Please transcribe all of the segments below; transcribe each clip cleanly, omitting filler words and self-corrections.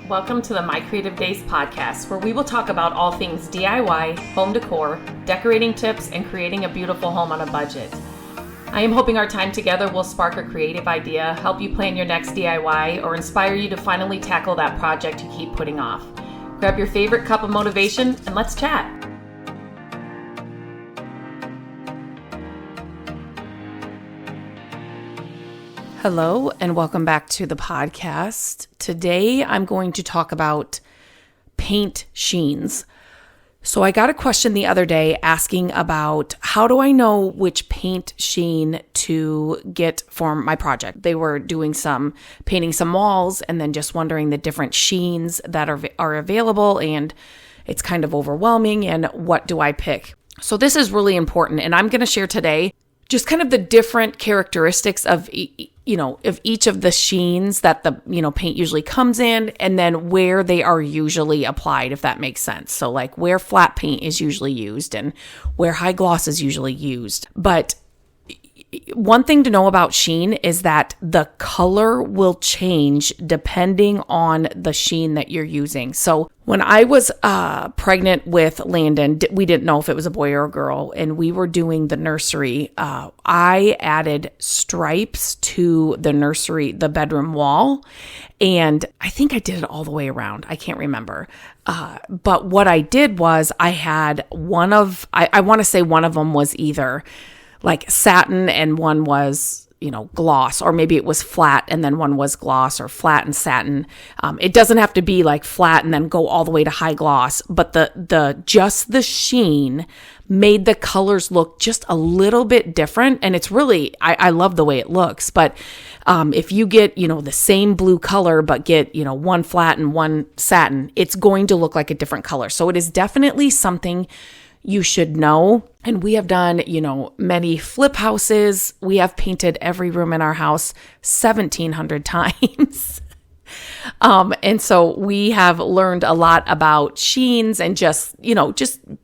Welcome to the My Creative Days podcast, where we will talk about all things DIY, home decor, decorating tips, and creating a beautiful home on a budget. I am hoping our time together will spark a creative idea, help you plan your next DIY, or inspire you to finally tackle that project you keep putting off. Grab your favorite cup of motivation and let's chat. Hello and welcome back to the podcast. Today I'm going to talk about paint sheens. So I got a question the other day asking about how do I know which paint sheen to get for my project. They were doing painting some walls and then just wondering the different sheens that are available, and it's kind of overwhelming, and what do I pick? So this is really important, and I'm going to share today just kind of the different characteristics of each of the sheens that the paint usually comes in, and then where they are usually applied, if that makes sense. So like where flat paint is usually used and where high gloss is usually used. But one thing to know about sheen is that the color will change depending on the sheen that you're using. So when I was pregnant with Landon, we didn't know if it was a boy or a girl, and we were doing the nursery. I added stripes to the nursery, the bedroom wall, and I think I did it all the way around. I can't remember. But what I did was I had I want to say one of them was either like satin and one was, gloss, or maybe it was flat and then one was gloss, or flat and satin. It doesn't have to be like flat and then go all the way to high gloss, but the sheen made the colors look just a little bit different. And it's really, I love the way it looks, but if you get, the same blue color, but get, one flat and one satin, it's going to look like a different color. So it is definitely something you should know. And we have done, many flip houses. We have painted every room in our house 1,700 times. And so we have learned a lot about sheens and just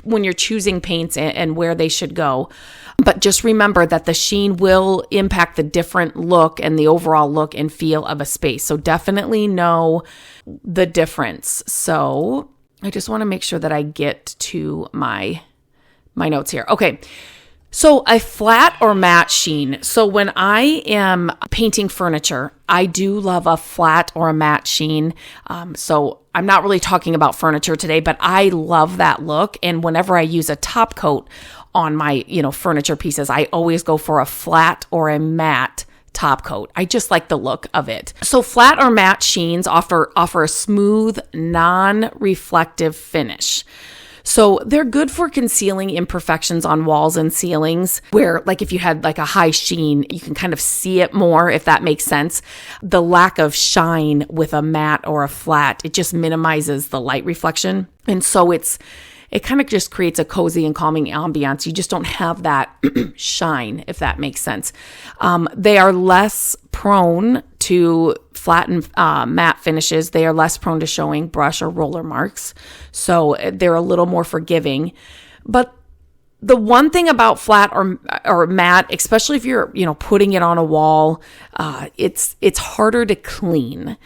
when you're choosing paints and where they should go. But just remember that the sheen will impact the different look and the overall look and feel of a space. So definitely know the difference. So I just want to make sure that I get to my notes here. Okay. So a flat or matte sheen. So when I am painting furniture, I do love a flat or a matte sheen. So I'm not really talking about furniture today, but I love that look. And whenever I use a top coat on my, furniture pieces, I always go for a flat or a matte top coat. I just like the look of it. So flat or matte sheens offer a smooth, non-reflective finish. So they're good for concealing imperfections on walls and ceilings, where like if you had like a high sheen, you can kind of see it more, if that makes sense. The lack of shine with a matte or a flat, it just minimizes the light reflection. And so it kind of just creates a cozy and calming ambiance. You just don't have that shine, if that makes sense. They are less prone to flat and matte finishes. They are less prone to showing brush or roller marks. So they're a little more forgiving. But the one thing about flat or matte, especially if you're, putting it on a wall, it's harder to clean.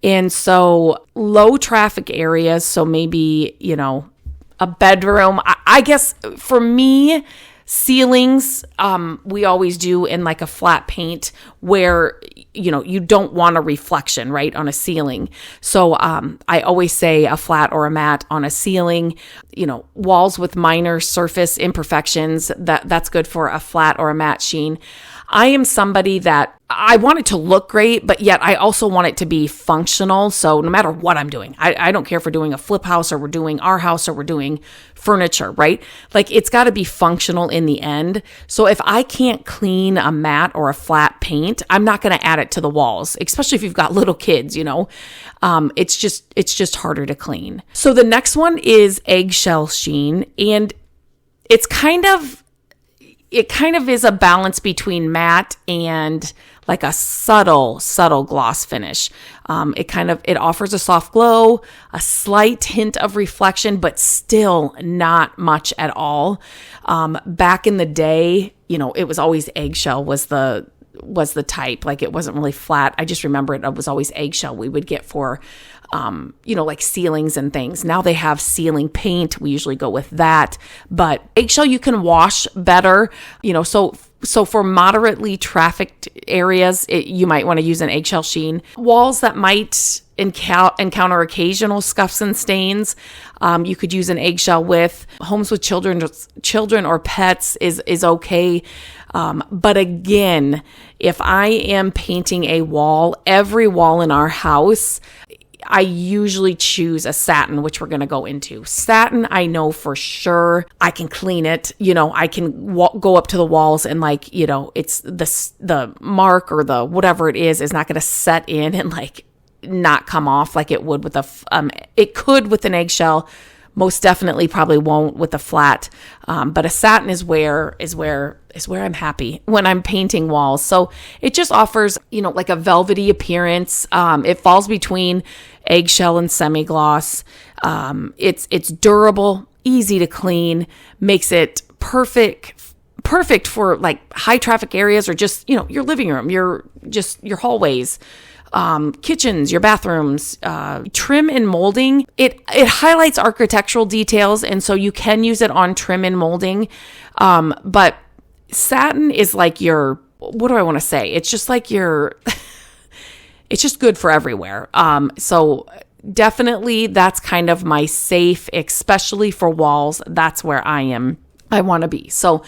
And so low traffic areas, so maybe, a bedroom. I guess for me, ceilings, we always do in like a flat paint where, you don't want a reflection, right, on a ceiling. So I always say a flat or a matte on a ceiling. Walls with minor surface imperfections, that's good for a flat or a matte sheen. I am somebody that I want it to look great, but yet I also want it to be functional. So no matter what I'm doing, I don't care if we're doing a flip house or we're doing our house or we're doing furniture, right? Like it's got to be functional in the end. So if I can't clean a matte or a flat paint, I'm not going to add it to the walls, especially if you've got little kids, it's just harder to clean. So the next one is eggshell sheen, and it kind of is a balance between matte and like a subtle gloss finish. It offers a soft glow, a slight hint of reflection, but still not much at all. Back in the day, it was always eggshell was the was the type. Like it wasn't really flat. I just remember it was always eggshell we would get for, like ceilings and things. Now they have ceiling paint. We usually go with that. But eggshell you can wash better, so for moderately trafficked areas, you might want to use an eggshell sheen. Walls that might encounter occasional scuffs and stains, you could use an eggshell with. Homes with children or pets is okay. But again, if I am painting a wall, every wall in our house, I usually choose a satin, which we're going to go into. Satin, I know for sure I can clean it. I can go up to the walls and it's the mark or the whatever it is not going to set in and not come off like it would with it could with an eggshell. Most definitely probably won't with a flat. But a satin is where I'm happy when I'm painting walls. So it just offers, like a velvety appearance. It falls between eggshell and semi-gloss. It's durable, easy to clean, makes it perfect for high traffic areas or just, your living room, your hallways. Kitchens, your bathrooms, trim and molding. It highlights architectural details, and so you can use it on trim and molding. But satin is what do I want to say? It's just it's just good for everywhere. So definitely that's kind of my safe, especially for walls. That's where I want to be. So,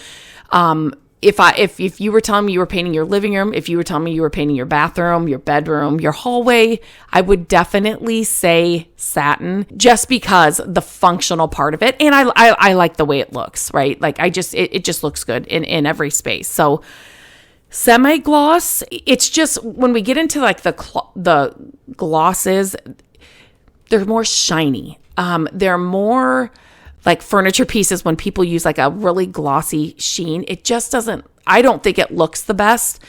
if you were telling me you were painting your living room, if you were telling me you were painting your bathroom, your bedroom, your hallway, I would definitely say satin just because the functional part of it. And I like the way it looks, right? It just looks good in every space. So semi-gloss, it's just when we get into the glosses, they're more shiny. They're more like furniture pieces. When people use a really glossy sheen, it just doesn't, I don't think it looks the best,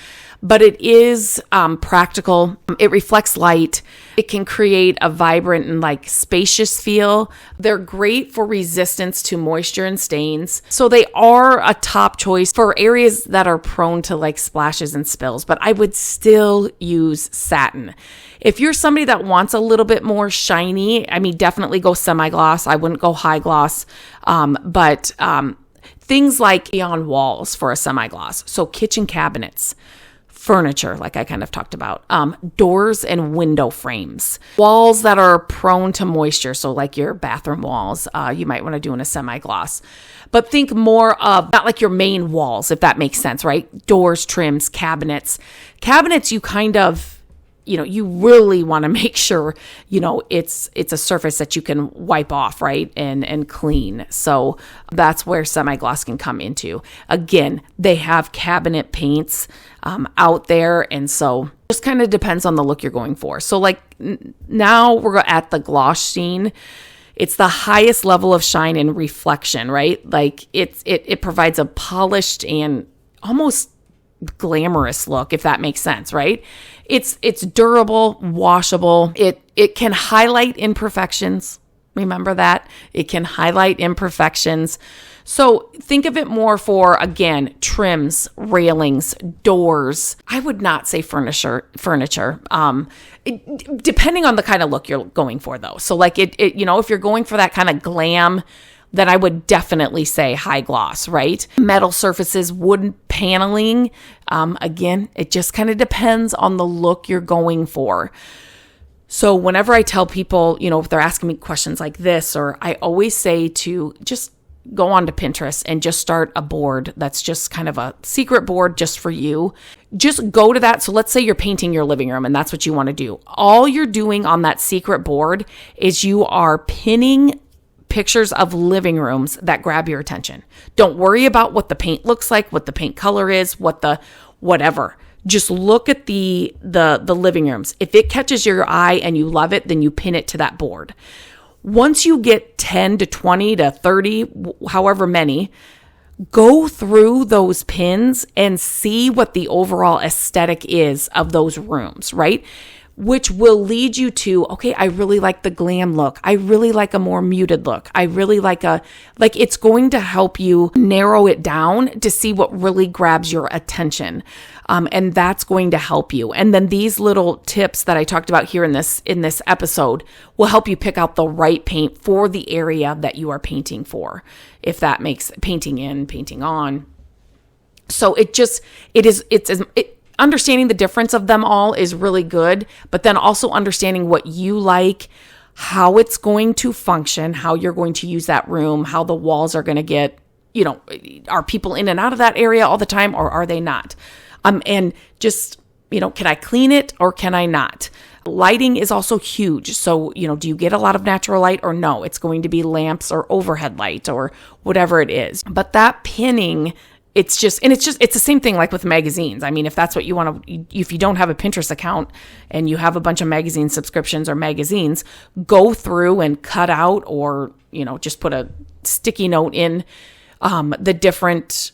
but it is practical. It reflects light. It can create a vibrant and spacious feel. They're great for resistance to moisture and stains. So they are a top choice for areas that are prone to splashes and spills, but I would still use satin. If you're somebody that wants a little bit more shiny, definitely go semi-gloss. I wouldn't go high gloss. But things like beyond walls for a semi-gloss. So kitchen cabinets, furniture, like I kind of talked about, doors and window frames, walls that are prone to moisture. So your bathroom walls, you might want to do in a semi-gloss. But think more of not your main walls, if that makes sense, right? Doors, trims, cabinets. Cabinets, you kind of, you really want to make sure, it's a surface that you can wipe off, right? And clean. So that's where semi-gloss can come into. Again, they have cabinet paints out there. And so just kind of depends on the look you're going for. So now we're at the gloss sheen. It's the highest level of shine and reflection, right? It provides a polished and almost glamorous look, if that makes sense, right? It's durable, washable. It can highlight imperfections. Remember that? It can highlight imperfections. So think of it more for, again, trims, railings, doors. I would not say furniture. Depending on the kind of look you're going for, though. So if you're going for that kind of glam, then I would definitely say high gloss, right? Metal surfaces, wooden paneling. Again, it just kind of depends on the look you're going for. So whenever I tell people, if they're asking me questions like this, or I always say to just go on to Pinterest and just start a board that's just kind of a secret board just for you. Just go to that. So let's say you're painting your living room and that's what you want to do. All you're doing on that secret board is you are pinning pictures of living rooms that grab your attention. Don't worry about what the paint looks like, what the paint color is, whatever. Just look at the living rooms. If it catches your eye and you love it, then you pin it to that board. Once you get 10 to 20 to 30, however many, go through those pins and see what the overall aesthetic is of those rooms, right? which will lead you to, okay, I really like the glam look. I really like a more muted look. I really like it's going to help you narrow it down to see what really grabs your attention. And that's going to help you. And then these little tips that I talked about here in this episode will help you pick out the right paint for the area that you are painting for, if that makes painting in, painting on. So understanding the difference of them all is really good, but then also understanding what you like, how it's going to function, how you're going to use that room, how the walls are going to get, are people in and out of that area all the time, or are they not? And just, can I clean it or can I not? Lighting is also huge. So, do you get a lot of natural light or no? It's going to be lamps or overhead light or whatever it is. But that pinning, it's the same thing like with magazines. I mean, if that's what you want to, if you don't have a Pinterest account and you have a bunch of magazine subscriptions or magazines, go through and cut out or, just put a sticky note in the different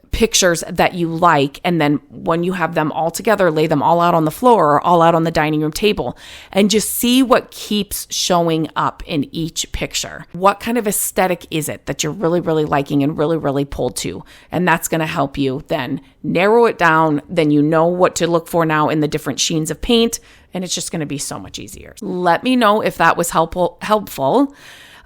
pictures that you like. And then when you have them all together, lay them all out on the floor or all out on the dining room table and just see what keeps showing up in each picture. What kind of aesthetic is it that you're really, really liking and really, really pulled to? And that's going to help you then narrow it down. Then you know what to look for now in the different sheens of paint. And it's just going to be so much easier. Let me know if that was helpful.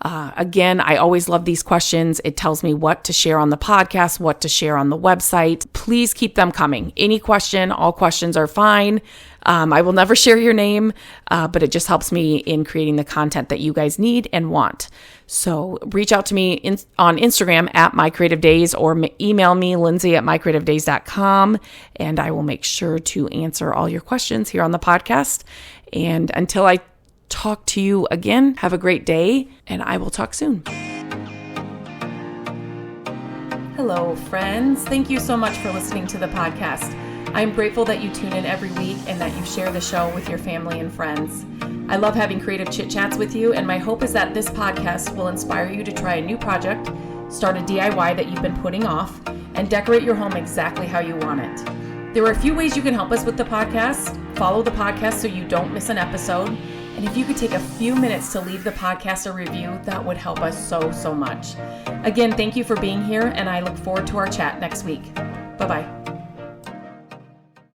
Again, I always love these questions. It tells me what to share on the podcast, what to share on the website. Please keep them coming. Any question, all questions are fine. I will never share your name, but it just helps me in creating the content that you guys need and want. So reach out to me on Instagram at mycreativedays or email me, lindsay@mycreativedays.com, and I will make sure to answer all your questions here on the podcast. And until I talk to you again, have a great day, and I will talk soon. Hello, friends. Thank you so much for listening to the podcast. I'm grateful that you tune in every week and that you share the show with your family and friends. I love having creative chit chats with you, and my hope is that this podcast will inspire you to try a new project, start a DIY that you've been putting off, and decorate your home exactly how you want it. There are a few ways you can help us with the podcast. Follow the podcast so you don't miss an episode. And if you could take a few minutes to leave the podcast a review, that would help us so, so much. Again, thank you for being here, and I look forward to our chat next week. Bye-bye.